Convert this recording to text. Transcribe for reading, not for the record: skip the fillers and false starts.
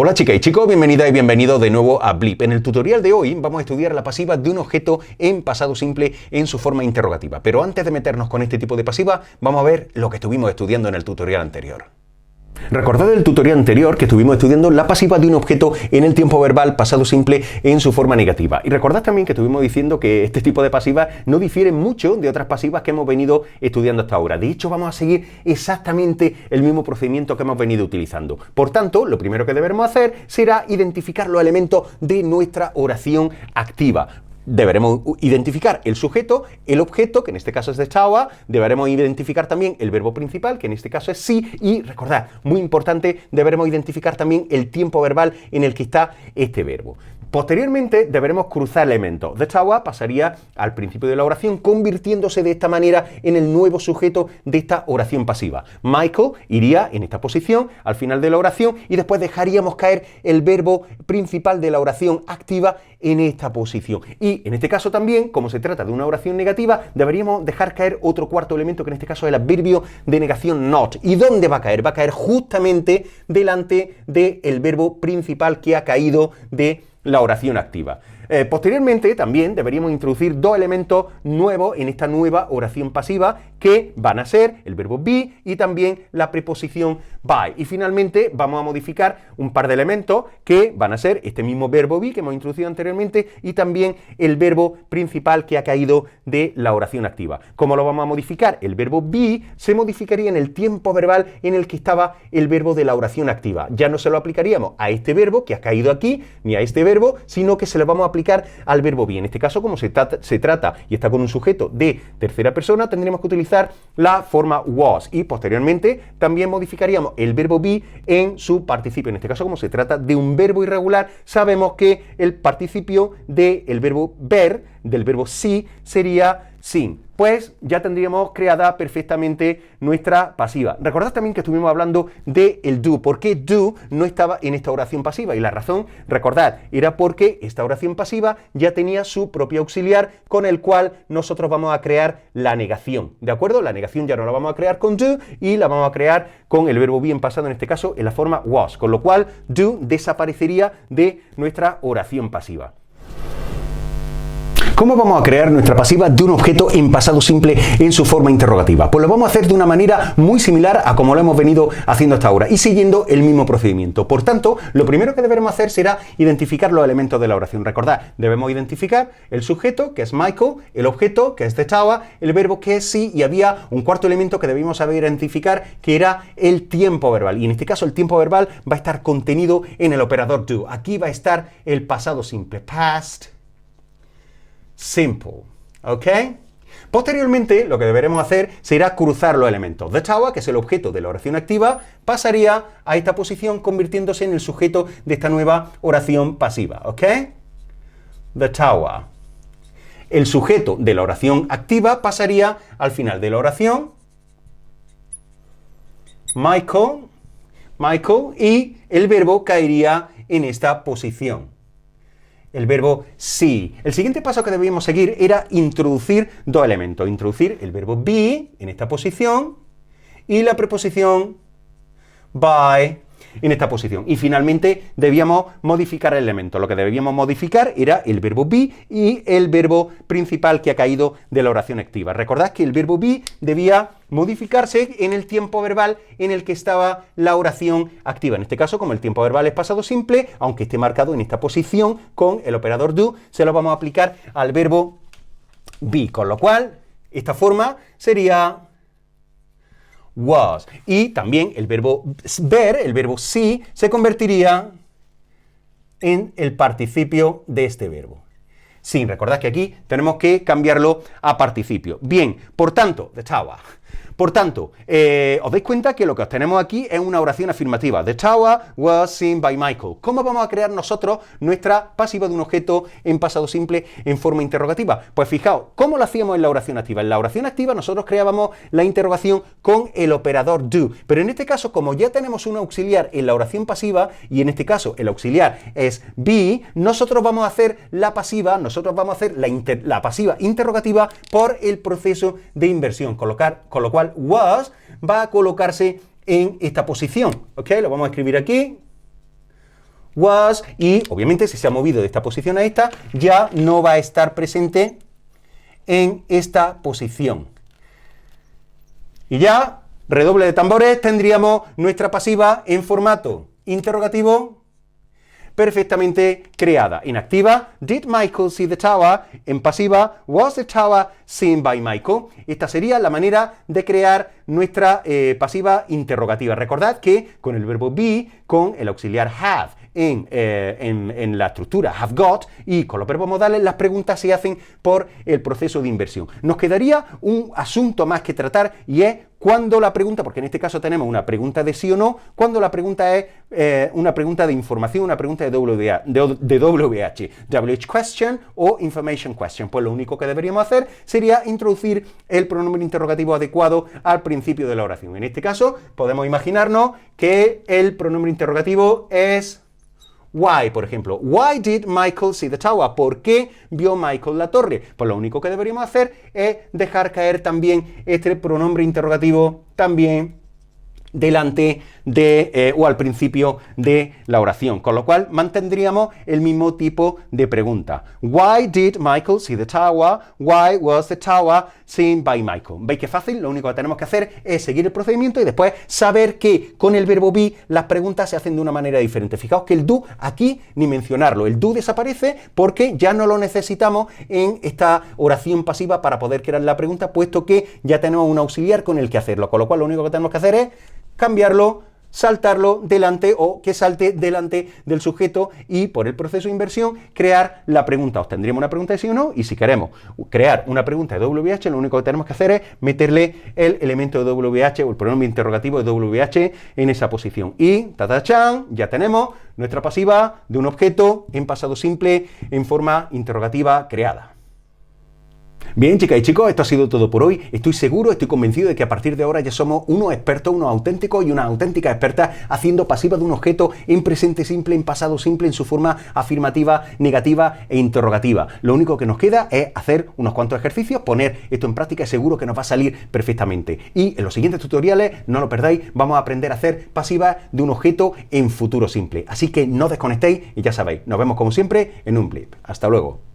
Hola chicas y chicos, bienvenidas y bienvenidos de nuevo a Blip. En el tutorial de hoy vamos a estudiar la pasiva de un objeto en pasado simple en su forma interrogativa. Pero antes de meternos con este tipo de pasiva, vamos a ver lo que estuvimos estudiando en el tutorial anterior. Recordad el tutorial anterior que estuvimos estudiando la pasiva de un objeto en el tiempo verbal pasado simple en su forma negativa. Y recordad también que estuvimos diciendo que este tipo de pasivas no difieren mucho de otras pasivas que hemos venido estudiando hasta ahora. De hecho, vamos a seguir exactamente el mismo procedimiento que hemos venido utilizando. Por tanto, lo primero que deberemos hacer será identificar los elementos de nuestra oración activa. Deberemos identificar el sujeto, el objeto, que en este caso es the tower, deberemos identificar también el verbo principal, que en este caso es sí, y recordad, muy importante, deberemos identificar también el tiempo verbal en el que está este verbo. Posteriormente deberemos cruzar elementos. The tower pasaría al principio de la oración convirtiéndose de esta manera en el nuevo sujeto de esta oración pasiva. Michael iría en esta posición al final de la oración y después dejaríamos caer el verbo principal de la oración activa en esta posición. Y en este caso también, como se trata de una oración negativa, deberíamos dejar caer otro cuarto elemento que en este caso es el adverbio de negación not. ¿Y dónde va a caer? Va a caer justamente delante del verbo principal que ha caído de la oración activa. Posteriormente también deberíamos introducir dos elementos nuevos en esta nueva oración pasiva que van a ser el verbo be y también la preposición by. Y finalmente vamos a modificar un par de elementos que van a ser este mismo verbo be que hemos introducido anteriormente y también el verbo principal que ha caído de la oración activa. ¿Cómo lo vamos a modificar? El verbo be se modificaría en el tiempo verbal en el que estaba el verbo de la oración activa. Ya no se lo aplicaríamos a este verbo que ha caído aquí ni a este verbo, sino que se lo vamos a aplicar al verbo be. En este caso, como se trata y está con un sujeto de tercera persona, tendríamos que utilizar la forma was y posteriormente también modificaríamos el verbo be en su participio. En este caso, como se trata de un verbo irregular, sabemos que el participio del verbo ver, del verbo see, sería seen. Pues ya tendríamos creada perfectamente nuestra pasiva. Recordad también que estuvimos hablando de el do. ¿Por qué do no estaba en esta oración pasiva? Y la razón, recordad, era porque esta oración pasiva ya tenía su propio auxiliar con el cual nosotros vamos a crear la negación. ¿De acuerdo? La negación ya no la vamos a crear con do y la vamos a crear con el verbo be en pasado, en este caso en la forma was. Con lo cual, do desaparecería de nuestra oración pasiva. ¿Cómo vamos a crear nuestra pasiva de un objeto en pasado simple en su forma interrogativa? Pues lo vamos a hacer de una manera muy similar a como lo hemos venido haciendo hasta ahora y siguiendo el mismo procedimiento. Por tanto, lo primero que deberemos hacer será identificar los elementos de la oración. Recordad, debemos identificar el sujeto, que es Michael, el objeto, que es the tower, el verbo, que es sí, y había un cuarto elemento que debíamos saber identificar, que era el tiempo verbal. Y en este caso el tiempo verbal va a estar contenido en el operador do. Aquí va a estar el pasado simple, past simple, ¿ok? Posteriormente, lo que deberemos hacer será cruzar los elementos. The tower, que es el objeto de la oración activa, pasaría a esta posición convirtiéndose en el sujeto de esta nueva oración pasiva, ¿ok? The tower. El sujeto de la oración activa pasaría al final de la oración. Michael, y el verbo caería en esta posición. El verbo see. El siguiente paso que debíamos seguir era introducir dos elementos. Introducir el verbo be en esta posición y la preposición by en esta posición. Y finalmente debíamos modificar el elemento. Lo que debíamos modificar era el verbo be y el verbo principal que ha caído de la oración activa. Recordad que el verbo be debía modificarse en el tiempo verbal en el que estaba la oración activa. En este caso, como el tiempo verbal es pasado simple, aunque esté marcado en esta posición con el operador do, se lo vamos a aplicar al verbo be. Con lo cual, esta forma sería was. Y también el verbo ver, el verbo see, se convertiría en el participio de este verbo. Sí, recordad que aquí tenemos que cambiarlo a participio. Bien, por tanto, the tower. Por tanto, os dais cuenta que lo que obtenemos aquí es una oración afirmativa. The tower was seen by Michael. ¿Cómo vamos a crear nosotros nuestra pasiva de un objeto en pasado simple en forma interrogativa? Pues fijaos, ¿cómo lo hacíamos en la oración activa? En la oración activa nosotros creábamos la interrogación con el operador do. Pero en este caso, como ya tenemos un auxiliar en la oración pasiva, y en este caso el auxiliar es be, nosotros vamos a hacer la pasiva, la pasiva interrogativa por el proceso de inversión, con lo cual was va a colocarse en esta posición, ¿ok? Lo vamos a escribir aquí. was, y obviamente si se ha movido de esta posición a esta, ya no va a estar presente en esta posición. Y ya, redoble de tambores, tendríamos nuestra pasiva en formato interrogativo perfectamente creada. En activa, did Michael see the tower? En pasiva, was the tower seen by Michael? Esta sería la manera de crear nuestra pasiva interrogativa. Recordad que con el verbo be, con el auxiliar have, en la estructura have got, y con los verbos modales las preguntas se hacen por el proceso de inversión. Nos quedaría un asunto más que tratar, y es cuando la pregunta, porque en este caso tenemos una pregunta de sí o no, cuando la pregunta es una pregunta de información, una pregunta de WH, WH question o information question. Pues lo único que deberíamos hacer sería introducir el pronombre interrogativo adecuado al principio de la oración. En este caso podemos imaginarnos que el pronombre interrogativo es why, por ejemplo. Why did Michael see the tower? ¿Por qué vio Michael la torre? Pues lo único que deberíamos hacer es dejar caer también este pronombre interrogativo también delante de o al principio de la oración, con lo cual mantendríamos el mismo tipo de pregunta. Why did Michael see the tower? Why was the tower seen by Michael? ¿Veis qué fácil? Lo único que tenemos que hacer es seguir el procedimiento y después saber que con el verbo be las preguntas se hacen de una manera diferente. Fijaos que el do aquí ni mencionarlo, el do desaparece porque ya no lo necesitamos en esta oración pasiva para poder crear la pregunta, puesto que ya tenemos un auxiliar con el que hacerlo, con lo cual lo único que tenemos que hacer es cambiarlo, saltarlo delante o que salte delante del sujeto y por el proceso de inversión crear la pregunta. Obtendríamos una pregunta de sí o no, y si queremos crear una pregunta de WH, lo único que tenemos que hacer es meterle el elemento de WH o el pronombre interrogativo de WH en esa posición. Y ¡tatachán! Ya tenemos nuestra pasiva de un objeto en pasado simple en forma interrogativa creada. Bien, chicas y chicos, esto ha sido todo por hoy. Estoy seguro, estoy convencido de que a partir de ahora ya somos unos expertos, unos auténticos y unas auténticas expertas haciendo pasiva de un objeto en presente simple, en pasado simple, en su forma afirmativa, negativa e interrogativa. Lo único que nos queda es hacer unos cuantos ejercicios, poner esto en práctica y seguro que nos va a salir perfectamente. Y en los siguientes tutoriales, no lo perdáis, vamos a aprender a hacer pasiva de un objeto en futuro simple. Así que no desconectéis y ya sabéis, nos vemos como siempre en un blip. Hasta luego.